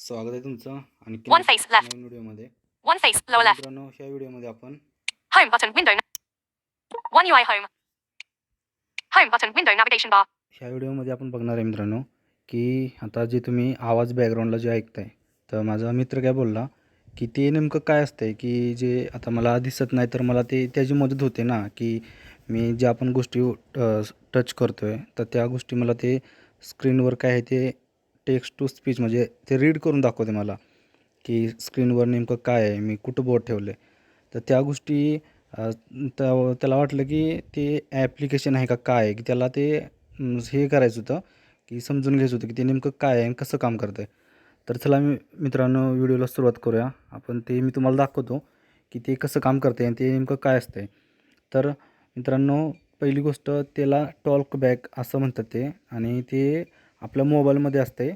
स्वागत आहे तुमचं आणखीन One face left. नवीन व्हिडिओमध्ये. One face lower left. मित्रांनो, ह्या व्हिडिओमध्ये आपण Home button window. One UI home. Home button window navigation bar. ह्या व्हिडिओमध्ये आपण बघणार आहे मित्रांनो की आता जे तुम्ही आवाज बॅकग्राऊंडला जे ऐकताय, तर माझा मित्र काय बोलला की ते नेमकं काय असतंय की जे आता मला दिसत नाही, तर मला ते त्याची मदत होते ना, की मी ज्या आपण गोष्टी टच करतोय तर त्या गोष्टी मला ते स्क्रीनवर काय आहे ते टेक्स्ट टू स्पीच म्हणजे ते रीड करून दाखवते मला, की स्क्रीनवर नेमकं काय आहे, मी कुठं बोट ठेवलं आहे. तर त्या गोष्टी त्याला वाटलं की ते ॲप्लिकेशन आहे का काय आहे, की त्याला ते हे करायचं होतं, की समजून घ्यायचं होतं की ते नेमकं काय आहे आणि कसं काम करतं आहे. तर चला मित्रांनो व्हिडिओला सुरुवात करूया. आपण ते मी तुम्हाला दाखवतो की ते कसं काम करतं आहे आणि ते नेमकं काय असतं आहे. तर मित्रांनो, पहिली गोष्ट त्याला टॉक बॅक असं म्हणतात ते, आणि ते आपल्या मोबाईलमध्ये असते,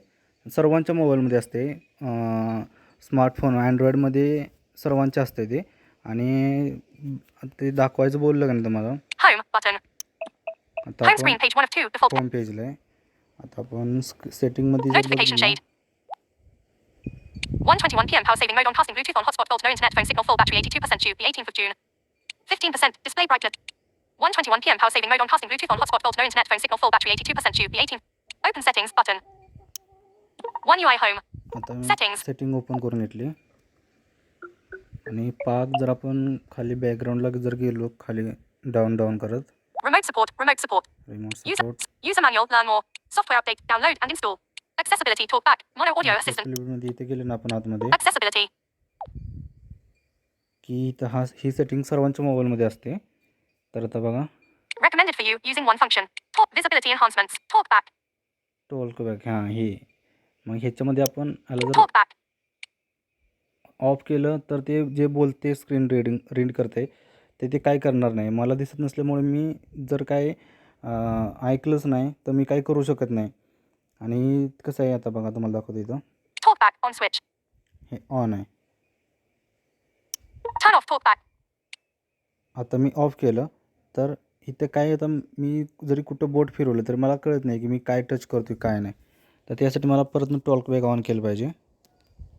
सर्वांच्या मोबाईलमध्ये असते. स्मार्टफोन अँड्रॉईडमध्ये सर्वांचे असते ते. आणि ते दाखवायचं बोललं का नाही तुम्हाला. Home button. आता Home आपण screen page 1 of 2 default. Home पेजला आहे. आता आपण सेटिंगमध्ये जर Notification बघितलं ना, shade. 1:21 p.m. power saving mode on casting Bluetooth on hotspot gold no internet phone signal full battery 82% to the 18th of June. 15% display brightness. 1:21 p.m. power saving mode on casting Bluetooth on hotspot gold no internet phone signal full battery 82% to the 18th. Open settings button. One UI home. आता Settings. Setting open करून घेतली आणि जर आपण खाली बॅकग्राऊंडला जर गेलो, खाली डाऊन करत Remote support. Remote support. Remote User support, user manual. Learn more. Software update. Download and install. Accessibility. Talkback. Mono audio assistant. ॲक्सेसिबिलिटीमध्ये इथे गेले ना आपण आतमध्ये, Accessibility. की इथं ही सेटिंग सर्वांच्या मोबाईलमध्ये असते. तर आता बघा, Recommended for you using one function. Talk visibility enhancements. Talkback. Talk back, हां हे. मग ह्याच्यामध्ये आपण आलं जर Talkback. ऑफ केलं तर ते जे बोलते स्क्रीन रीड करते ते काय करणार नाही. मला दिसत नसल्यामुळे मी जर काय ऐकलंच नाही तर मी काय करू शकत नाही. आणि कसं आहे आता बघा, तुम्हाला दाखवतो इथं Talkback on switch. हे ऑन आहे. Turn off talkback. आता मी ऑफ केलं तर इथं काय होतं, मी जरी कुठं बोट फिरवलं तरी मला कळत नाही की मी काय टच करतो आहे काय नाही. तर त्यासाठी मला परत टॉक बॅक ऑन केलं पाहिजे.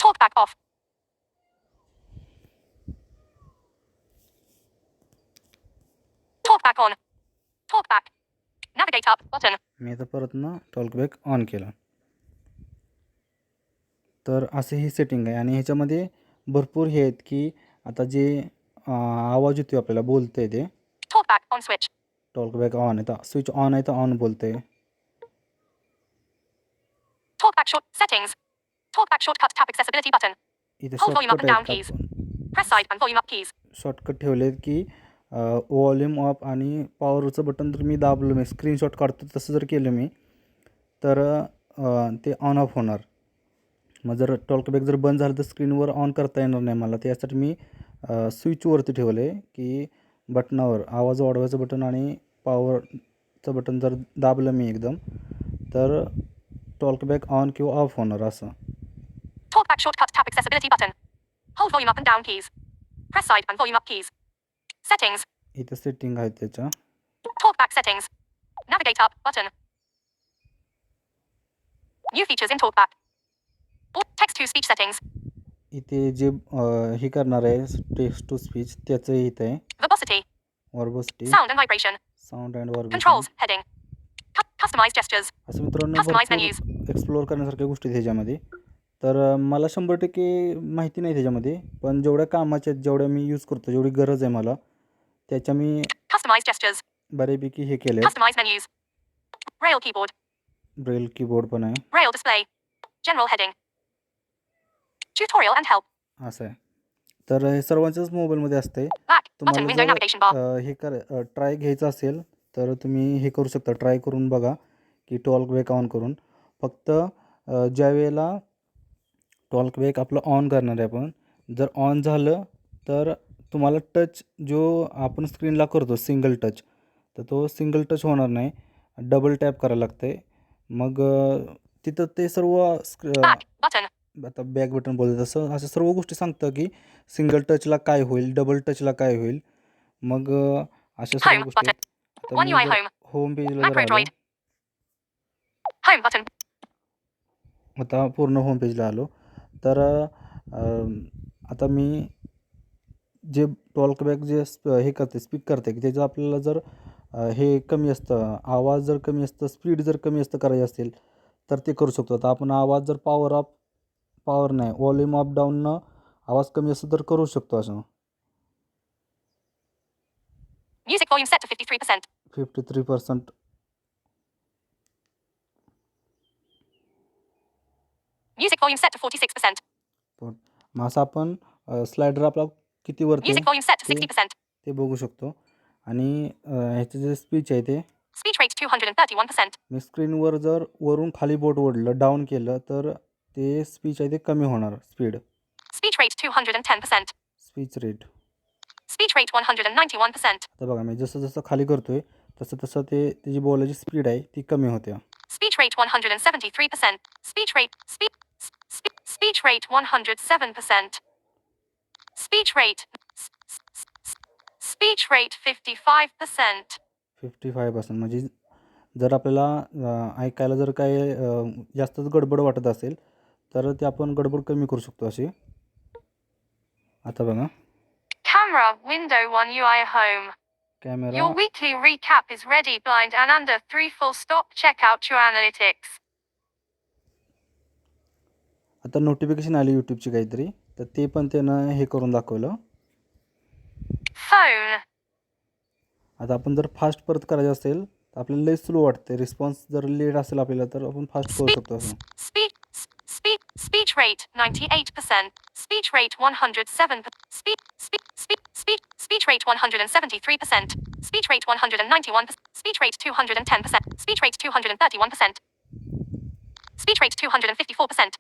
Talkback off. Talkback on. Talkback. Navigate up button. मी आता परत टॉक बॅक ऑन केलं. तर असे ही सेटिंग आहे. आणि ह्याच्यामध्ये भरपूर हे आहेत की आता जे आवाज येतो आपल्याला बोलतं आहे ते Talkback on switch. Talk back on आहे, तर स्विच ऑन आहे तर ऑन बोलतं आहे. Talkback short settings. Talkback shortcut tap accessibility button. इथे Hold volume up shortcut and आहेत down keys. आपण Press side and volume up keys. Shortcut ठेवले आहेत की व्हॉल्यूम अप आणि पॉवरचं बटन जर मी दाबलं, मी स्क्रीनशॉट काढतो तसं जर केलं मी, तर ते ऑन ऑफ होणार. मग जर टॉकबॅक जर बंद झालं तर स्क्रीनवर ऑन करता येणार नाही मला. त्यासाठी मी स्विचवरती ठेवलं आहे की बटनावर आवाज वाढवायचं बटन आणि पॉवरचं बटन जर दाबलं मी एकदम, तर टॉकबॅक ऑन किंवा ऑफ होणार असं. Talkback shortcut tap accessibility button. Hold volume up and down keys. Press side and volume up keys. Settings. इथं सेटिंग आहेत त्याच्या. Talkback settings. Navigate up button. New features in Talkback. Text to speech settings. इथे जे हे करणार आहे text to speech त्याचं इथं आहे. Verbosity. Verbosity, Sound and vibration. Sound and verbosity. Controls heading. Customize gestures. असं मित्रांनो Customize menus. भरपूर एक्सप्लोअर करण्यासारख्या गोष्टी आहेत ह्याच्यामध्ये. तर मला 100% माहिती नाही त्याच्यामध्ये, पण जेवढ्या कामाच्या आहेत, जेवढ्या मी यूज करतो, जेवढी गरज आहे मला, त्याच्या मी Customize gestures. बऱ्यापैकी हे केले आहेत. Customize menus. Braille keyboard. Braille keyboard पण आहे. Braille display. General heading. Tutorial and help. असं आहे. तर हे सर्वांच्याच मोबाईलमध्ये असते. Back button window तुम्हाला navigation bar. जर हे ट्राय घ्यायचं असेल तर तुम्ही हे करू शकता, ट्राय करून बघा की टॉक बॅक ऑन करून. फक्त ज्या वेळेला टॉक बॅक आपलं ऑन करणार आहे आपण, जर ऑन झालं तर तुम्हाला टच जो आपण स्क्रीनला करतो सिंगल टच, तर तो सिंगल टच होणार नाही, डबल टॅप करायला लागतं आहे. मग तिथं ते सर्व Back button. आता बॅक बटन बोलतं तसं अशा सर्व गोष्टी सांगतं की सिंगल टचला काय होईल, डबल टचला काय होईल. मग अशा सर्व Home गोष्टी button. आहेत. आता One मी UI जर home. होम पेजला जर Macro आलो, droid. Home button. आता पूर्ण होम पेजला आलो. तर आता मी जे टॉकबॅक जे हे करते स्पीक करते की त्याचं आपल्याला जर हे कमी असतं, आवाज जर कमी असतं, स्पीड जर कमी असतं करायची असेल तर ते करू शकतो. आता आपण आवाज जर पॉवर नाही व्हॉल्यूम अप डाऊननं आवाज कमी असतं तर करू शकतो असं. Music volume set to 53%. 53%. Music volume set to 46%. मग असं आपण स्लायडर आपला किती वरती आहे Music volume set to ते 60%. ते बघू शकतो. आणि ह्याचं जे स्पीच आहे ते Speech rate 231%. मी स्क्रीनवर जर वरून खाली बोट ओढलं डाऊन केलं तर ते स्पीच आहे ते कमी होणार speed. Speech rate 210%. Speech rate Speech rate 191%. आता बघा मी जसं जसं खाली करतोय तसं तसं ते त्याची बोलायची स्पीड आहे ती कमी होते. Speech rate 173%. Speech rate 107%. Speech rate. Speech rate 55%. 55% म्हणजे जर आपल्याला ऐकायला जर काय जास्तच गडबड वाटत असेल तर ते आपण गडबड कमी करू शकतो अशी. आता बघा Camera window 1 UI home. Camera Your weekly recap is ready. Blind and under 3 full stop. Check out your analytics. आता नोटिफिकेशन आली यूट्यूबची काहीतरी तर ते पण त्यानं हे करून दाखवलं. Phone. आता आपण जर फास्ट परत करायचं असेल तर आपल्याला लई स्लो वाटते. रिस्पॉन्स जर लेट असेल आपल्याला तर आपण फास्ट करू Speech. शकतो असं. Speech rate 98%. Speech rate 107. Speech rate 173%. Speech rate 191%. Speech rate 210%. Speech rate 231%. Speech rate 254%.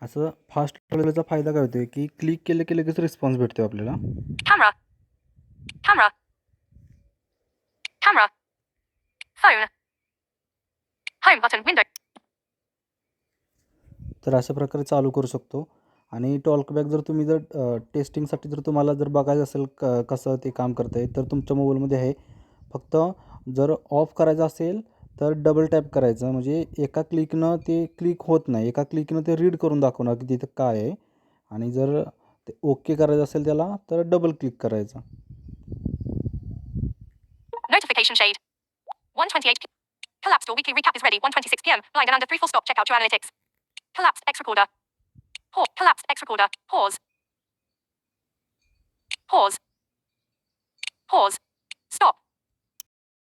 असं फास्ट ठेवल्याचा फायदा काय होतो की क्लिक केलं की लगेच रिस्पॉन्स भेटतो आपल्याला. Camera. Camera. Camera. Phone. Home button window. तर अशा प्रकारे चालू करू शकतो. आणि टॉकबॅक जर तुम्ही जर टेस्टिंगसाठी जर तुम्हाला जर बघायचं असेल कसं ते काम करतं आहे तर तुमच्या मोबाईलमध्ये आहे. फक्त जर ऑफ करायचं असेल तर डबल टॅप करायचं म्हणजे एका क्लिकनं ते क्लिक होत नाही. एका क्लिकनं ते रीड करून दाखवणार की तिथं काय आहे. आणि जर ते ओके करायचं असेल त्याला तर डबल क्लिक करायचं. Notification shade. 1:28 p.m. Collapsed. Your weekly recap is ready. 1:26 p.m. Blind and under 3 full stop. Check out your analytics. Collapsed. X recorder. Pause. Collapsed. X recorder. Pause. Pause. Pause. Stop.